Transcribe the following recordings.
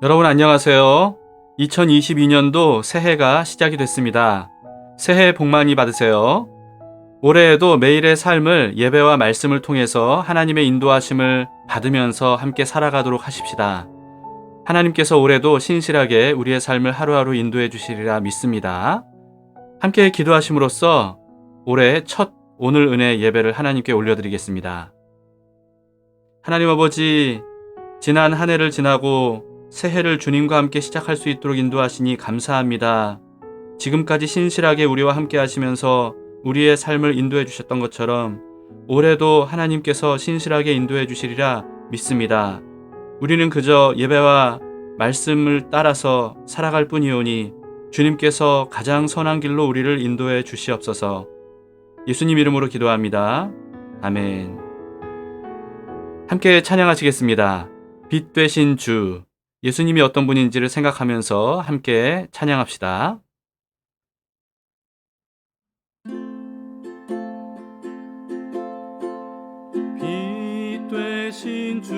여러분 안녕하세요. 2022년도 새해가 시작이 됐습니다. 새해 복 많이 받으세요. 올해에도 매일의 삶을 예배와 말씀을 통해서 하나님의 인도하심을 받으면서 함께 살아가도록 하십시다. 하나님께서 올해도 신실하게 우리의 삶을 하루하루 인도해 주시리라 믿습니다. 함께 기도하심으로써 올해 첫 오늘 은혜 예배를 하나님께 올려드리겠습니다. 하나님 아버지, 지난 한 해를 지나고 새해를 주님과 함께 시작할 수 있도록 인도하시니 감사합니다. 지금까지 신실하게 우리와 함께 하시면서 우리의 삶을 인도해 주셨던 것처럼 올해도 하나님께서 신실하게 인도해 주시리라 믿습니다. 우리는 그저 예배와 말씀을 따라서 살아갈 뿐이오니 주님께서 가장 선한 길로 우리를 인도해 주시옵소서. 예수님 이름으로 기도합니다. 아멘. 함께 찬양하시겠습니다. 빛 되신 주. 예수님이 어떤 분인지를 생각하면서 함께 찬양합시다. 빛 되신 주,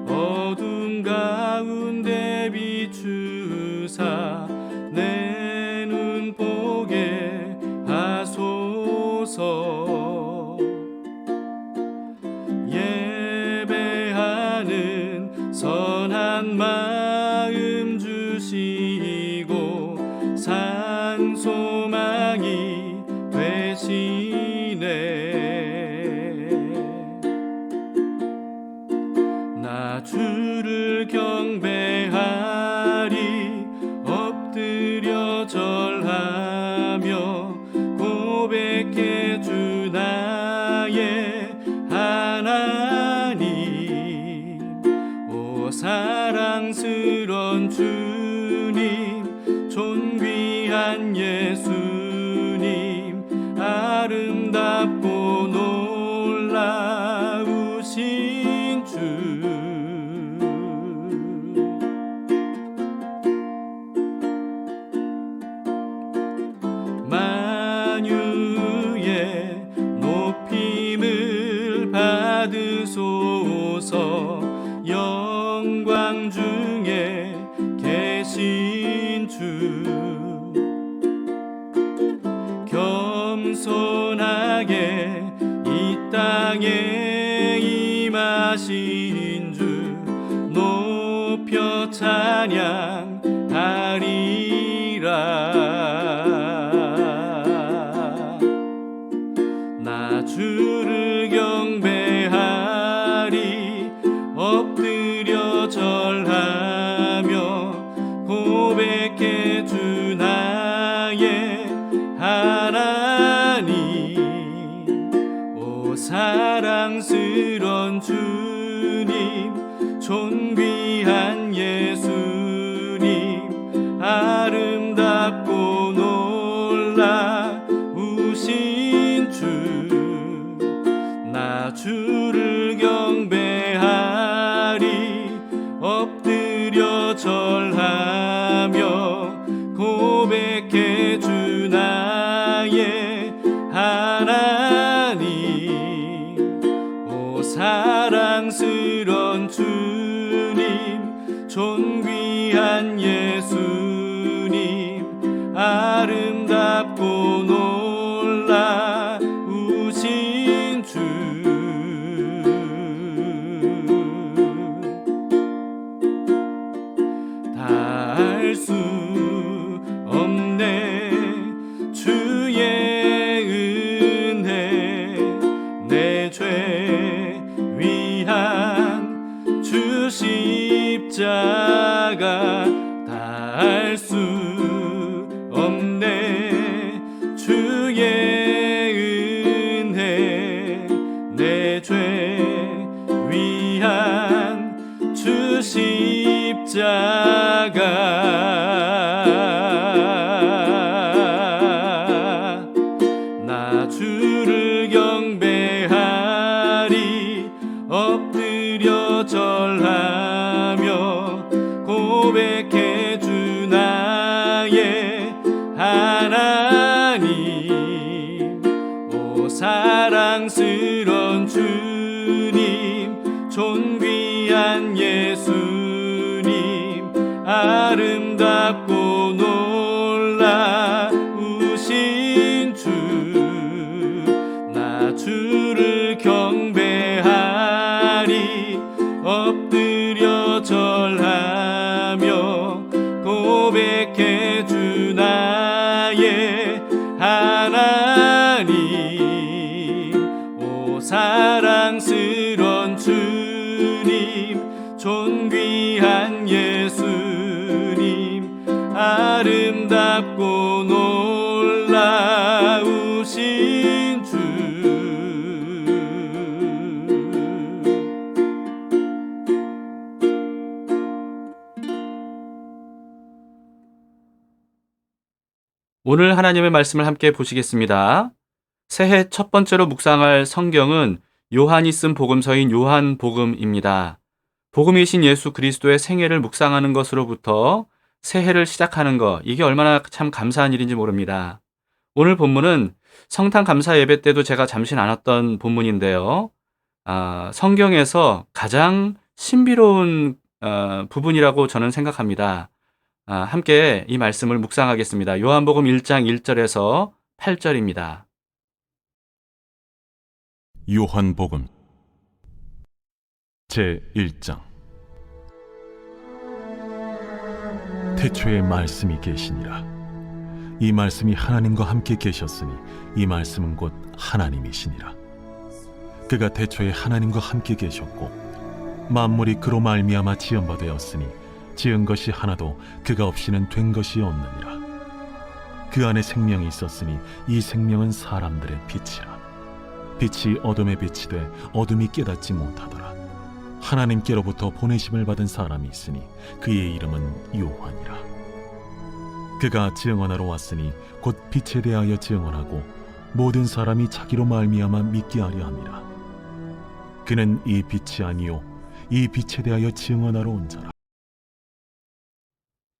어둠 가운데 비추사 내 눈 보게 하소서. 예배하는 선한 마음 주시고 산소망이 되시네. 나 주를 경배하리, 엎드려 절하며 고백해 주 나의 하나님. 오 사랑스런 주님, 존귀한 예수님, 아름답고 놀라우신 주. 만유의 높임을 받으소서. 영광 중에 계신 주, 겸손하게 이 땅에 임하신 주, 높여 찬양하리라. 나 주를 경배하리, 엎드려 절하며 고백해 주 나의 하나님. 오 사랑스런 주님, 존귀한 예수님, 아름답고 놀라우신 주. 나 주를 경배하리, 엎드려 절하며 고백해 주 나의 하나님. 오 사랑스런 주님, 존귀한 예수님, 아름답고 놀라우신 주. 알 수 없네 주의 은혜, 내 죄 위한 주 십자가. 다 알 수 없네 주의 은혜, 내 죄 위한 주 십자가. 나 주를 경배하리, 엎드려 절하며 고백해 주 나의 하나님. 오 사랑스런 주님, 존귀한 예수님, 사랑스런 주님, 존귀한 예수님, 아름답고 놀라우신 주. 오늘 하나님의 말씀을 함께 보시겠습니다. 새해 첫 번째로 묵상할 성경은 요한이 쓴 복음서인 요한복음입니다. 복음이신 예수 그리스도의 생애를 묵상하는 것으로부터 새해를 시작하는 것, 이게 얼마나 참 감사한 일인지 모릅니다. 오늘 본문은 성탄 감사 예배 때도 제가 잠시 나눴던 본문인데요. 성경에서 가장 신비로운 부분이라고 저는 생각합니다. 함께 이 말씀을 묵상하겠습니다. 요한복음 1장 1절에서 8절입니다. 요한복음 제1장. 태초에 말씀이 계시니라. 이 말씀이 하나님과 함께 계셨으니 이 말씀은 곧 하나님이시니라. 그가 태초에 하나님과 함께 계셨고 만물이 그로 말미암아 지은 바 되었으니 지은 것이 하나도 그가 없이는 된 것이 없느니라. 그 안에 생명이 있었으니 이 생명은 사람들의 빛이라. 빛이 어둠에 빛이 돼 어둠이 깨닫지 못하더라. 하나님께로부터 보내심을 받은 사람이 있으니 그의 이름은 요한이라. 그가 증언하러 왔으니 곧 빛에 대하여 증언하고 모든 사람이 자기로 말미암아 믿게 하려 함이라. 그는 이 빛이 아니요 이 빛에 대하여 증언하러 온 자라.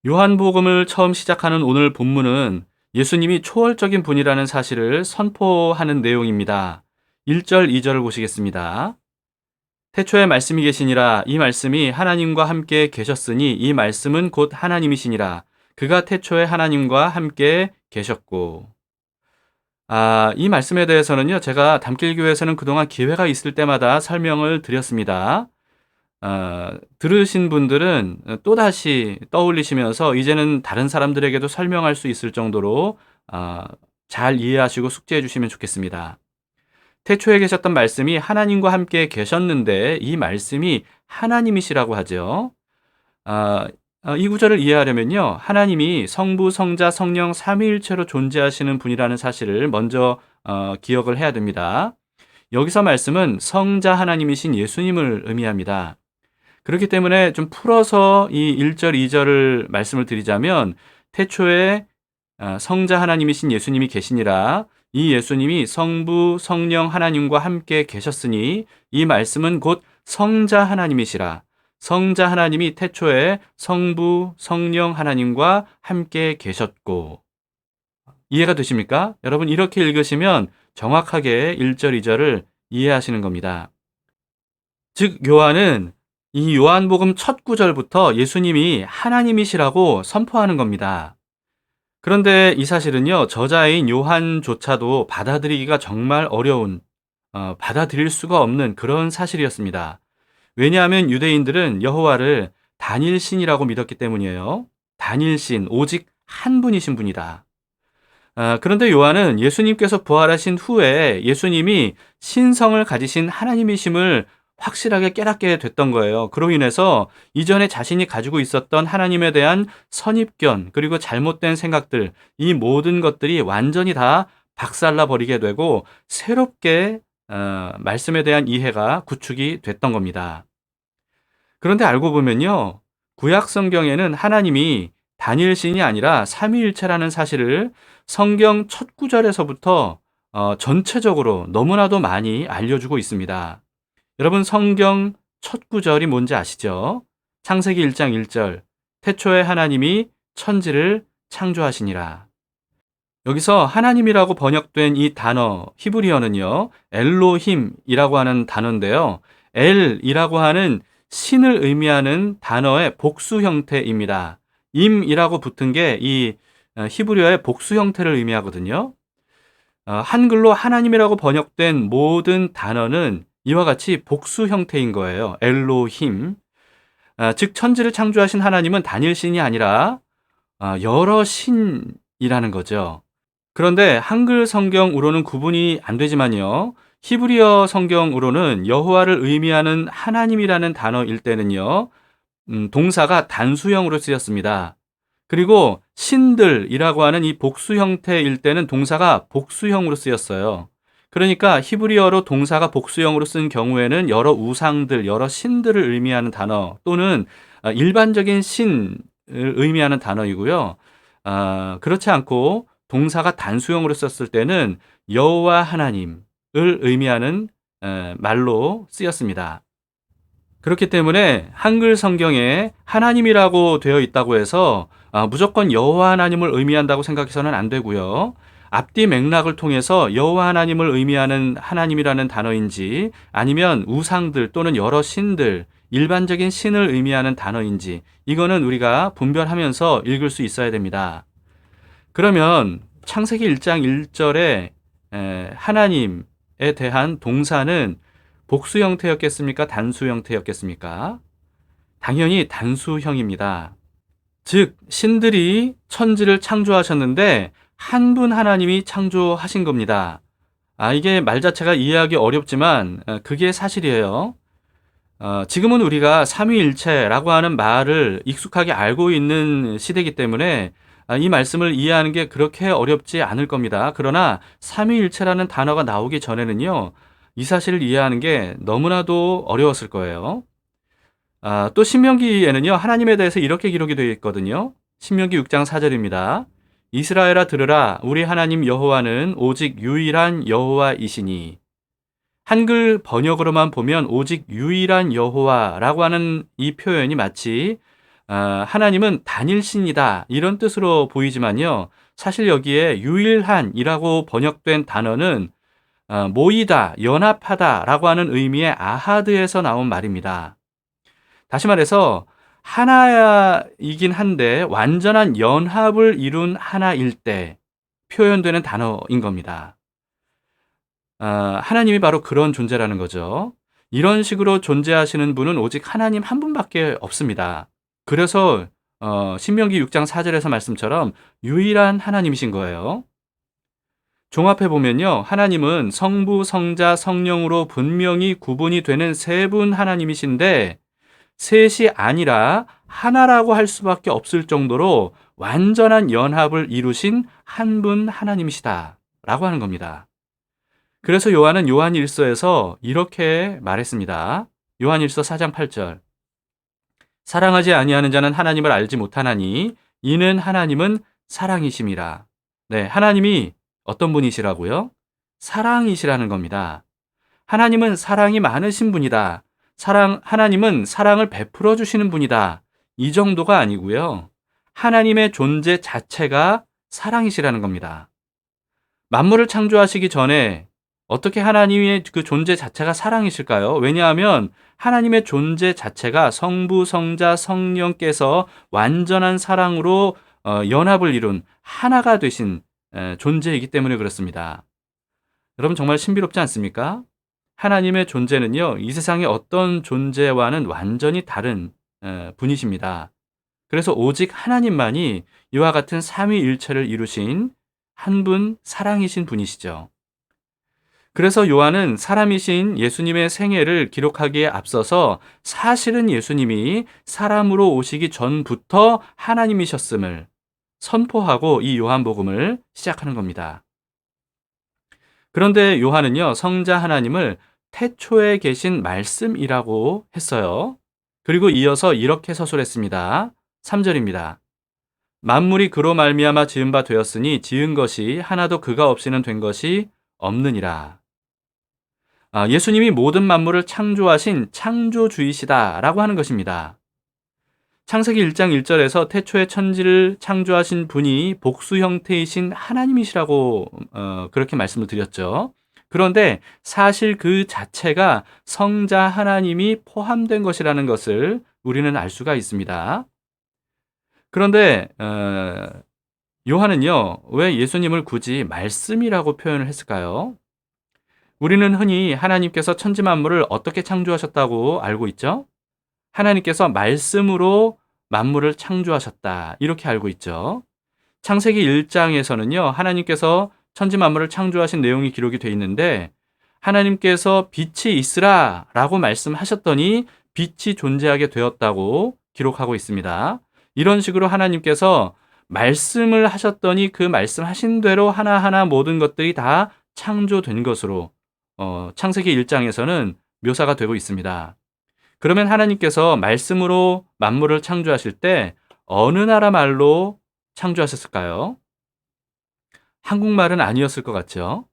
요한복음을 처음 시작하는 오늘 본문은 예수님이 초월적인 분이라는 사실을 선포하는 내용입니다. 1절, 2절을 보시겠습니다. 태초에 말씀이 계시니라. 이 말씀이 하나님과 함께 계셨으니 이 말씀은 곧 하나님이시니라. 그가 태초에 하나님과 함께 계셨고. 이 말씀에 대해서는요, 제가 담길교회에서는 그동안 기회가 있을 때마다 설명을 드렸습니다. 들으신 분들은 또다시 떠올리시면서 이제는 다른 사람들에게도 설명할 수 있을 정도로 잘 이해하시고 숙지해 주시면 좋겠습니다. 태초에 계셨던 말씀이 하나님과 함께 계셨는데 이 말씀이 하나님이시라고 하죠. 이 구절을 이해하려면요, 하나님이 성부, 성자, 성령 삼위일체로 존재하시는 분이라는 사실을 먼저 기억을 해야 됩니다. 여기서 말씀은 성자 하나님이신 예수님을 의미합니다. 그렇기 때문에 좀 풀어서 이 1절, 2절을 말씀을 드리자면 태초에 성자 하나님이신 예수님이 계시니라. 이 예수님이 성부, 성령 하나님과 함께 계셨으니 이 말씀은 곧 성자 하나님이시라. 성자 하나님이 태초에 성부, 성령 하나님과 함께 계셨고. 이해가 되십니까? 여러분, 이렇게 읽으시면 정확하게 1절, 2절을 이해하시는 겁니다. 즉, 요한은 이 요한복음 첫 구절부터 예수님이 하나님이시라고 선포하는 겁니다. 그런데 이 사실은요, 저자인 요한조차도 받아들이기가 정말 어려운, 받아들일 수가 없는 그런 사실이었습니다. 왜냐하면 유대인들은 여호와를 단일신이라고 믿었기 때문이에요. 단일신, 오직 한 분이신 분이다. 그런데 요한은 예수님께서 부활하신 후에 예수님이 신성을 가지신 하나님이심을 확실하게 깨닫게 됐던 거예요. 그로 인해서 이전에 자신이 가지고 있었던 하나님에 대한 선입견, 그리고 잘못된 생각들, 이 모든 것들이 완전히 다 박살나 버리게 되고 새롭게 말씀에 대한 이해가 구축이 됐던 겁니다. 그런데 알고 보면요, 구약 성경에는 하나님이 단일신이 아니라 삼위일체라는 사실을 성경 첫 구절에서부터 전체적으로 너무나도 많이 알려주고 있습니다. 여러분, 성경 첫 구절이 뭔지 아시죠? 창세기 1장 1절, 태초에 하나님이 천지를 창조하시니라. 여기서 하나님이라고 번역된 이 단어, 히브리어는요, 엘로힘이라고 하는 단어인데요. 엘이라고 하는 신을 의미하는 단어의 복수 형태입니다. 임이라고 붙은 게 이 히브리어의 복수 형태를 의미하거든요. 한글로 하나님이라고 번역된 모든 단어는 이와 같이 복수 형태인 거예요. 엘로힘. 즉 천지를 창조하신 하나님은 단일신이 아니라 여러 신이라는 거죠. 그런데 한글 성경으로는 구분이 안 되지만요, 히브리어 성경으로는 여호와를 의미하는 하나님이라는 단어일 때는요, 동사가 단수형으로 쓰였습니다. 그리고 신들이라고 하는 이 복수 형태일 때는 동사가 복수형으로 쓰였어요. 그러니까 히브리어로 동사가 복수형으로 쓴 경우에는 여러 우상들, 여러 신들을 의미하는 단어 또는 일반적인 신을 의미하는 단어이고요. 그렇지 않고 동사가 단수형으로 썼을 때는 여호와 하나님을 의미하는 말로 쓰였습니다. 그렇기 때문에 한글 성경에 하나님이라고 되어 있다고 해서 무조건 여호와 하나님을 의미한다고 생각해서는 안 되고요. 앞뒤 맥락을 통해서 여호와 하나님을 의미하는 하나님이라는 단어인지 아니면 우상들 또는 여러 신들, 일반적인 신을 의미하는 단어인지 이거는 우리가 분별하면서 읽을 수 있어야 됩니다. 그러면 창세기 1장 1절에 하나님에 대한 동사는 복수 형태였겠습니까? 단수 형태였겠습니까? 당연히 단수형입니다. 즉 신들이 천지를 창조하셨는데 한 분 하나님이 창조하신 겁니다. 이게 말 자체가 이해하기 어렵지만 그게 사실이에요. 지금은 우리가 삼위일체라고 하는 말을 익숙하게 알고 있는 시대이기 때문에 이 말씀을 이해하는 게 그렇게 어렵지 않을 겁니다. 그러나 삼위일체라는 단어가 나오기 전에는요, 이 사실을 이해하는 게 너무나도 어려웠을 거예요. 또 신명기에는요, 하나님에 대해서 이렇게 기록이 되어 있거든요. 신명기 6장 4절입니다. 이스라엘아 들으라, 우리 하나님 여호와는 오직 유일한 여호와이시니. 한글 번역으로만 보면 오직 유일한 여호와라고 하는 이 표현이 마치 하나님은 단일신이다 이런 뜻으로 보이지만요, 사실 여기에 유일한이라고 번역된 단어는 모이다, 연합하다 라고 하는 의미의 아하드에서 나온 말입니다. 다시 말해서 하나이긴 한데 완전한 연합을 이룬 하나일 때 표현되는 단어인 겁니다. 하나님이 바로 그런 존재라는 거죠. 이런 식으로 존재하시는 분은 오직 하나님 한 분밖에 없습니다. 그래서 신명기 6장 4절에서 말씀처럼 유일한 하나님이신 거예요. 종합해 보면요, 하나님은 성부, 성자, 성령으로 분명히 구분이 되는 세 분 하나님이신데 셋이 아니라 하나라고 할 수밖에 없을 정도로 완전한 연합을 이루신 한 분 하나님이시다 라고 하는 겁니다. 그래서 요한은 요한일서에서 이렇게 말했습니다. 요한일서 4장 8절. 사랑하지 아니하는 자는 하나님을 알지 못하나니 이는 하나님은 사랑이심이라. 네, 하나님이 어떤 분이시라고요? 사랑이시라는 겁니다. 하나님은 사랑이 많으신 분이다. 하나님은 사랑을 베풀어 주시는 분이다. 이 정도가 아니고요. 하나님의 존재 자체가 사랑이시라는 겁니다. 만물을 창조하시기 전에 어떻게 하나님의 그 존재 자체가 사랑이실까요? 왜냐하면 하나님의 존재 자체가 성부, 성자, 성령께서 완전한 사랑으로 연합을 이룬 하나가 되신 존재이기 때문에 그렇습니다. 여러분 정말 신비롭지 않습니까? 하나님의 존재는요, 이 세상의 어떤 존재와는 완전히 다른 분이십니다. 그래서 오직 하나님만이 이와 같은 삼위일체를 이루신 한 분 사랑이신 분이시죠. 그래서 요한은 사람이신 예수님의 생애를 기록하기에 앞서서 사실은 예수님이 사람으로 오시기 전부터 하나님이셨음을 선포하고 이 요한복음을 시작하는 겁니다. 그런데 요한은요, 성자 하나님을 태초에 계신 말씀이라고 했어요. 그리고 이어서 이렇게 서술했습니다. 3절입니다. 만물이 그로 말미암아 지은 바 되었으니 지은 것이 하나도 그가 없이는 된 것이 없느니라. 예수님이 모든 만물을 창조하신 창조주이시다라고 하는 것입니다. 창세기 1장 1절에서 태초에 천지를 창조하신 분이 복수 형태이신 하나님이시라고 그렇게 말씀을 드렸죠. 그런데 사실 그 자체가 성자 하나님이 포함된 것이라는 것을 우리는 알 수가 있습니다. 그런데 요한은요, 왜 예수님을 굳이 말씀이라고 표현을 했을까요? 우리는 흔히 하나님께서 천지 만물을 어떻게 창조하셨다고 알고 있죠? 하나님께서 말씀으로 만물을 창조하셨다 이렇게 알고 있죠. 창세기 1장에서는요, 하나님께서 천지 만물을 창조하신 내용이 기록이 되어 있는데 하나님께서 빛이 있으라 라고 말씀하셨더니 빛이 존재하게 되었다고 기록하고 있습니다. 이런 식으로 하나님께서 말씀을 하셨더니 그 말씀하신 대로 하나하나 모든 것들이 다 창조된 것으로 창세기 1장에서는 묘사가 되고 있습니다. 그러면 하나님께서 말씀으로 만물을 창조하실 때 어느 나라 말로 창조하셨을까요? 한국말은 아니었을 것 같죠?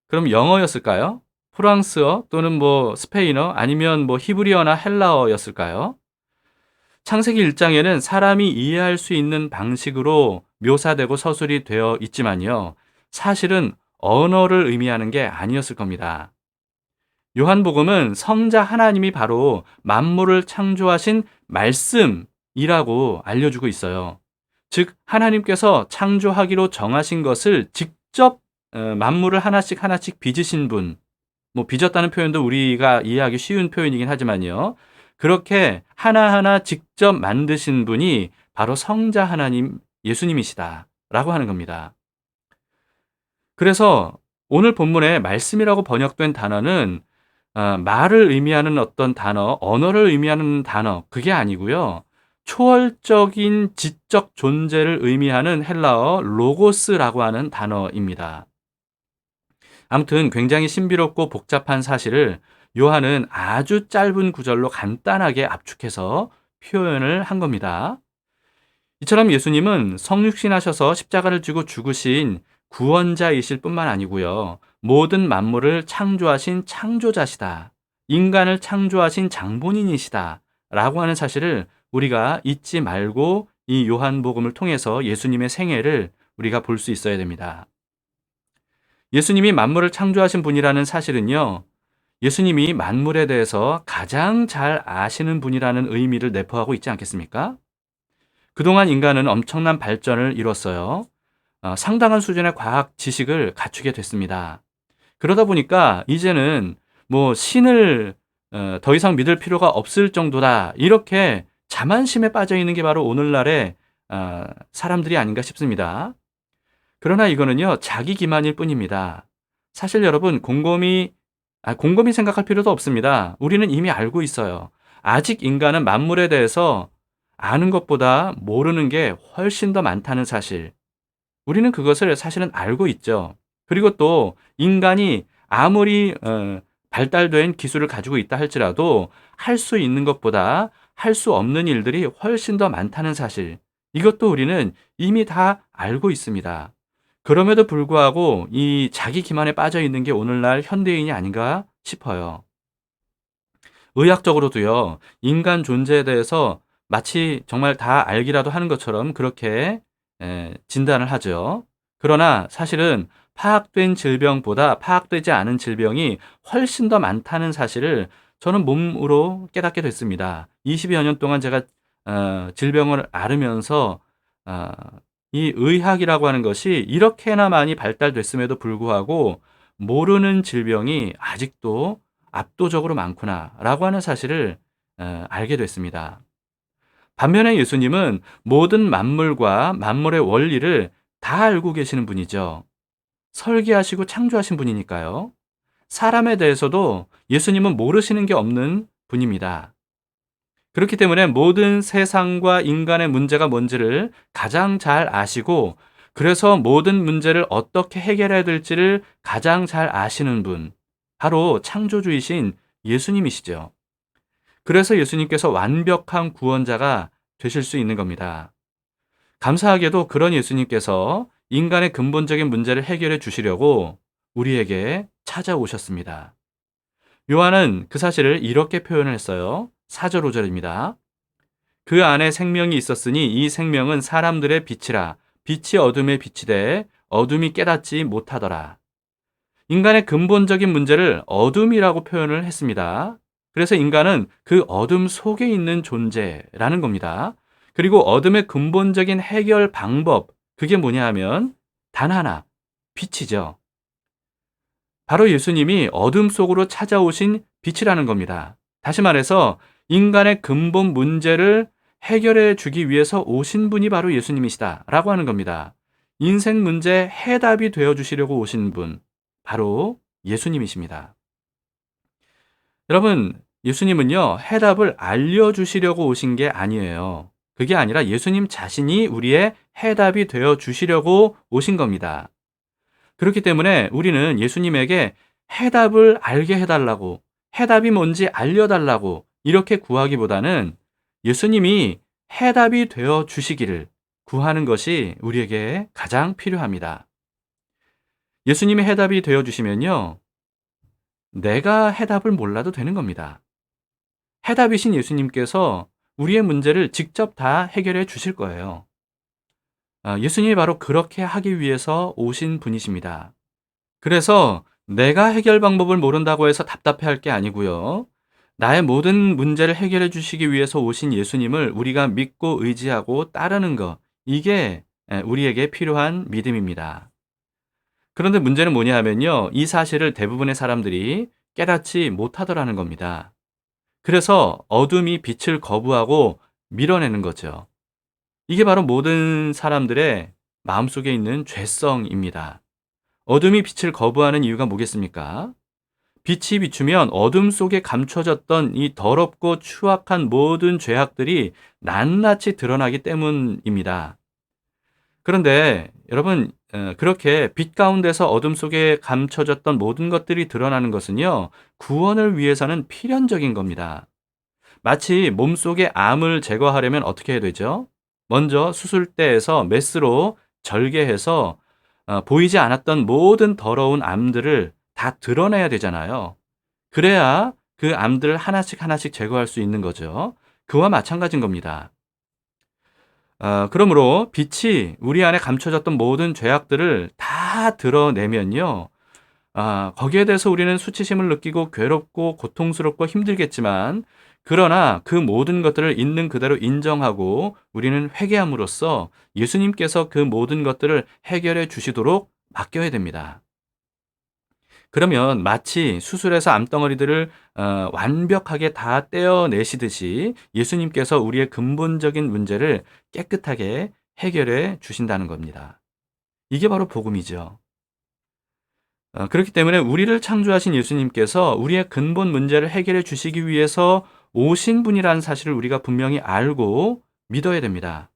그럼 영어였을까요? 프랑스어 또는 스페인어 아니면 히브리어나 헬라어였을까요? 창세기 1장에는 사람이 이해할 수 있는 방식으로 묘사되고 서술이 되어 있지만요. 사실은 언어를 의미하는 게 아니었을 겁니다. 요한복음은 성자 하나님이 바로 만물을 창조하신 말씀이라고 알려주고 있어요. 즉 하나님께서 창조하기로 정하신 것을 직접 만물을 하나씩 하나씩 빚으신 분, 빚었다는 표현도 우리가 이해하기 쉬운 표현이긴 하지만요. 그렇게 하나하나 직접 만드신 분이 바로 성자 하나님 예수님이시다라고 하는 겁니다. 그래서 오늘 본문에 말씀이라고 번역된 단어는 말을 의미하는 어떤 단어, 언어를 의미하는 단어, 그게 아니고요. 초월적인 지적 존재를 의미하는 헬라어 로고스라고 하는 단어입니다. 아무튼 굉장히 신비롭고 복잡한 사실을 요한은 아주 짧은 구절로 간단하게 압축해서 표현을 한 겁니다. 이처럼 예수님은 성육신하셔서 십자가를 지고 죽으신 구원자이실 뿐만 아니고요. 모든 만물을 창조하신 창조자시다. 인간을 창조하신 장본인이시다. 라고 하는 사실을 우리가 잊지 말고 이 요한복음을 통해서 예수님의 생애를 우리가 볼 수 있어야 됩니다. 예수님이 만물을 창조하신 분이라는 사실은요. 예수님이 만물에 대해서 가장 잘 아시는 분이라는 의미를 내포하고 있지 않겠습니까? 그동안 인간은 엄청난 발전을 이뤘어요. 상당한 수준의 과학 지식을 갖추게 됐습니다. 그러다 보니까 이제는 신을 더 이상 믿을 필요가 없을 정도다. 이렇게 자만심에 빠져 있는 게 바로 오늘날의 사람들이 아닌가 싶습니다. 그러나 이거는요, 자기 기만일 뿐입니다. 사실 여러분, 곰곰이 생각할 필요도 없습니다. 우리는 이미 알고 있어요. 아직 인간은 만물에 대해서 아는 것보다 모르는 게 훨씬 더 많다는 사실. 우리는 그것을 사실은 알고 있죠. 그리고 또 인간이 아무리 발달된 기술을 가지고 있다 할지라도 할 수 있는 것보다 할 수 없는 일들이 훨씬 더 많다는 사실. 이것도 우리는 이미 다 알고 있습니다. 그럼에도 불구하고 이 자기 기만에 빠져 있는 게 오늘날 현대인이 아닌가 싶어요. 의학적으로도요, 인간 존재에 대해서 마치 정말 다 알기라도 하는 것처럼 그렇게 진단을 하죠. 그러나 사실은 파악된 질병보다 파악되지 않은 질병이 훨씬 더 많다는 사실을 저는 몸으로 깨닫게 됐습니다. 20여 년 동안 제가 질병을 앓으면서 이 의학이라고 하는 것이 이렇게나 많이 발달됐음에도 불구하고 모르는 질병이 아직도 압도적으로 많구나라고 하는 사실을 알게 됐습니다. 반면에 예수님은 모든 만물과 만물의 원리를 다 알고 계시는 분이죠. 설계하시고 창조하신 분이니까요. 사람에 대해서도 예수님은 모르시는 게 없는 분입니다. 그렇기 때문에 모든 세상과 인간의 문제가 뭔지를 가장 잘 아시고, 그래서 모든 문제를 어떻게 해결해야 될지를 가장 잘 아시는 분, 바로 창조주이신 예수님이시죠. 그래서 예수님께서 완벽한 구원자가 되실 수 있는 겁니다. 감사하게도 그런 예수님께서 인간의 근본적인 문제를 해결해 주시려고 우리에게 찾아오셨습니다. 요한은 그 사실을 이렇게 표현을 했어요. 4절 5절입니다. 그 안에 생명이 있었으니 이 생명은 사람들의 빛이라. 빛이 어둠에 비치되 어둠이 깨닫지 못하더라. 인간의 근본적인 문제를 어둠이라고 표현을 했습니다. 그래서 인간은 그 어둠 속에 있는 존재라는 겁니다. 그리고 어둠의 근본적인 해결 방법, 그게 뭐냐 하면 단 하나, 빛이죠. 바로 예수님이 어둠 속으로 찾아오신 빛이라는 겁니다. 다시 말해서 인간의 근본 문제를 해결해 주기 위해서 오신 분이 바로 예수님이시다라고 하는 겁니다. 인생 문제 해답이 되어 주시려고 오신 분, 바로 예수님이십니다. 여러분, 예수님은요, 해답을 알려주시려고 오신 게 아니에요. 그게 아니라 예수님 자신이 우리의 해답이 되어 주시려고 오신 겁니다. 그렇기 때문에 우리는 예수님에게 해답을 알게 해달라고, 해답이 뭔지 알려달라고 이렇게 구하기보다는 예수님이 해답이 되어 주시기를 구하는 것이 우리에게 가장 필요합니다. 예수님이 해답이 되어 주시면요, 내가 해답을 몰라도 되는 겁니다. 해답이신 예수님께서 우리의 문제를 직접 다 해결해 주실 거예요. 예수님이 바로 그렇게 하기 위해서 오신 분이십니다. 그래서 내가 해결 방법을 모른다고 해서 답답해할 게 아니고요. 나의 모든 문제를 해결해 주시기 위해서 오신 예수님을 우리가 믿고 의지하고 따르는 것, 이게 우리에게 필요한 믿음입니다. 그런데 문제는 뭐냐 하면요, 이 사실을 대부분의 사람들이 깨닫지 못하더라는 겁니다. 그래서 어둠이 빛을 거부하고 밀어내는 거죠. 이게 바로 모든 사람들의 마음속에 있는 죄성입니다. 어둠이 빛을 거부하는 이유가 뭐겠습니까? 빛이 비추면 어둠 속에 감춰졌던 이 더럽고 추악한 모든 죄악들이 낱낱이 드러나기 때문입니다. 그런데 여러분, 그렇게 빛 가운데서 어둠 속에 감춰졌던 모든 것들이 드러나는 것은요, 구원을 위해서는 필연적인 겁니다. 마치 몸속의 암을 제거하려면 어떻게 해야 되죠? 먼저 수술대에서 메스로 절개해서 보이지 않았던 모든 더러운 암들을 다 드러내야 되잖아요. 그래야 그 암들을 하나씩 하나씩 제거할 수 있는 거죠. 그와 마찬가지인 겁니다. 그러므로 빛이 우리 안에 감춰졌던 모든 죄악들을 다 드러내면요, 거기에 대해서 우리는 수치심을 느끼고 괴롭고 고통스럽고 힘들겠지만, 그러나 그 모든 것들을 있는 그대로 인정하고 우리는 회개함으로써 예수님께서 그 모든 것들을 해결해 주시도록 맡겨야 됩니다. 그러면 마치 수술해서 암덩어리들을 완벽하게 다 떼어내시듯이 예수님께서 우리의 근본적인 문제를 깨끗하게 해결해 주신다는 겁니다. 이게 바로 복음이죠. 그렇기 때문에 우리를 창조하신 예수님께서 우리의 근본 문제를 해결해 주시기 위해서 오신 분이라는 사실을 우리가 분명히 알고 믿어야 됩니다.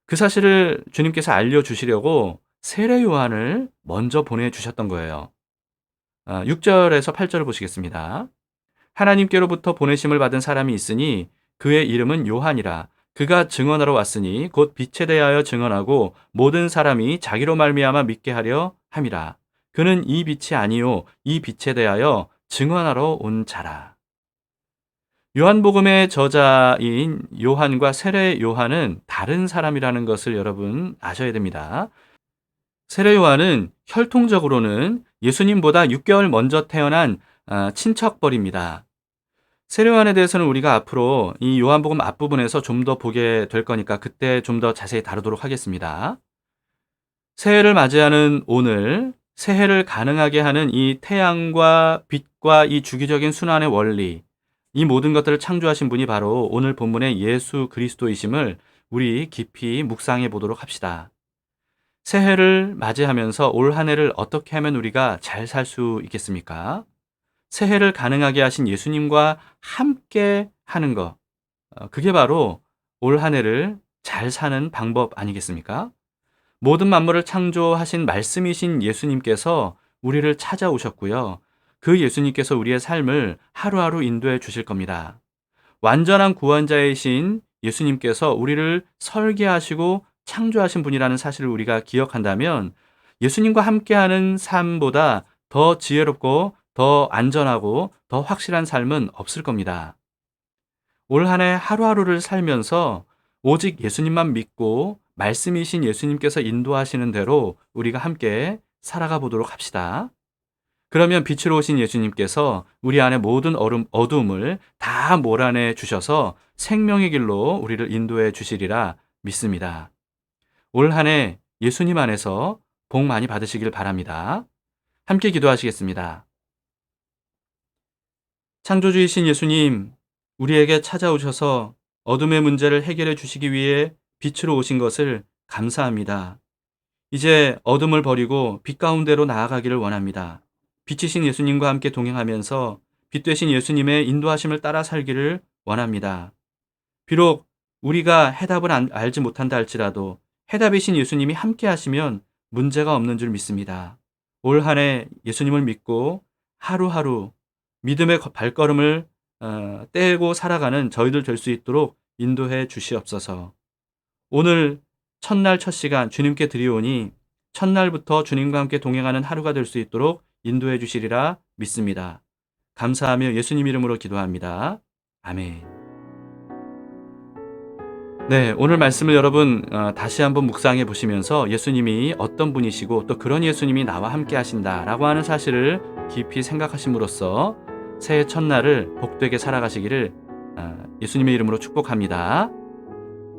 그 사실을 주님께서 알려주시려고 세례 요한을 먼저 보내주셨던 거예요. 6절에서 8절을 보시겠습니다. 하나님께로부터 보내심을 받은 사람이 있으니 그의 이름은 요한이라. 그가 증언하러 왔으니 곧 빛에 대하여 증언하고 모든 사람이 자기로 말미암아 믿게 하려 함이라. 그는 이 빛이 아니요 이 빛에 대하여 증언하러 온 자라. 요한복음의 저자인 요한과 세례 요한은 다른 사람이라는 것을 여러분 아셔야 됩니다. 세례 요한은 혈통적으로는 예수님보다 6개월 먼저 태어난 친척벌입니다. 세례 요한에 대해서는 우리가 앞으로 이 요한복음 앞부분에서 좀 더 보게 될 거니까 그때 좀 더 자세히 다루도록 하겠습니다. 새해를 맞이하는 오늘, 새해를 가능하게 하는 이 태양과 빛과 이 주기적인 순환의 원리, 이 모든 것들을 창조하신 분이 바로 오늘 본문의 예수 그리스도이심을 우리 깊이 묵상해 보도록 합시다. 새해를 맞이하면서 올 한 해를 어떻게 하면 우리가 잘 살 수 있겠습니까? 새해를 가능하게 하신 예수님과 함께 하는 것, 그게 바로 올 한 해를 잘 사는 방법 아니겠습니까? 모든 만물을 창조하신 말씀이신 예수님께서 우리를 찾아오셨고요. 그 예수님께서 우리의 삶을 하루하루 인도해 주실 겁니다. 완전한 구원자이신 예수님께서 우리를 설계하시고 창조하신 분이라는 사실을 우리가 기억한다면 예수님과 함께하는 삶보다 더 지혜롭고 더 안전하고 더 확실한 삶은 없을 겁니다. 올 한 해 하루하루를 살면서 오직 예수님만 믿고 말씀이신 예수님께서 인도하시는 대로 우리가 함께 살아가 보도록 합시다. 그러면 빛으로 오신 예수님께서 우리 안에 모든 어둠을 다 몰아내 주셔서 생명의 길로 우리를 인도해 주시리라 믿습니다. 올 한 해 예수님 안에서 복 많이 받으시길 바랍니다. 함께 기도하시겠습니다. 창조주이신 예수님, 우리에게 찾아오셔서 어둠의 문제를 해결해 주시기 위해 빛으로 오신 것을 감사합니다. 이제 어둠을 버리고 빛 가운데로 나아가기를 원합니다. 빛이신 예수님과 함께 동행하면서 빛 되신 예수님의 인도하심을 따라 살기를 원합니다. 비록 우리가 해답을 알지 못한다 할지라도 해답이신 예수님이 함께 하시면 문제가 없는 줄 믿습니다. 올 한 해 예수님을 믿고 하루하루 믿음의 발걸음을 떼고 살아가는 저희들 될 수 있도록 인도해 주시옵소서. 오늘 첫날 첫 시간 주님께 드리오니 첫날부터 주님과 함께 동행하는 하루가 될 수 있도록 인도해 주시리라 믿습니다. 감사하며 예수님 이름으로 기도합니다. 아멘. 네, 오늘 말씀을 여러분 다시 한번 묵상해 보시면서 예수님이 어떤 분이시고 또 그런 예수님이 나와 함께 하신다라고 하는 사실을 깊이 생각하심으로써 새해 첫날을 복되게 살아가시기를 예수님의 이름으로 축복합니다.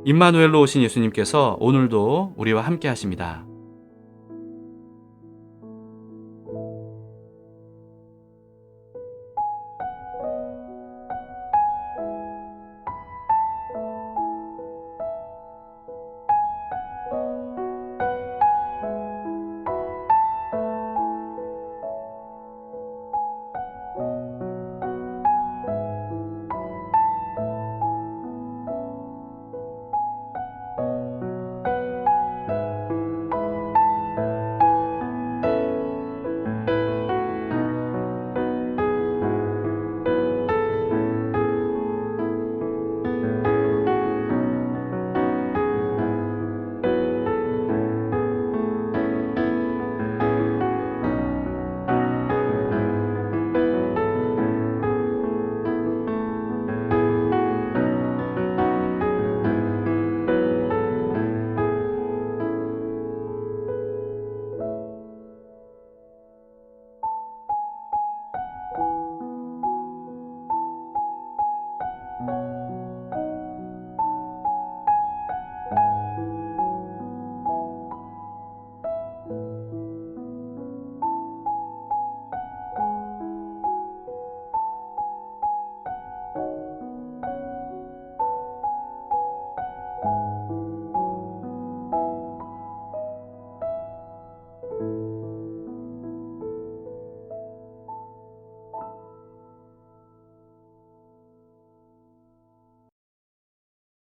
임마누엘로 오신 예수님께서 오늘도 우리와 함께 하십니다.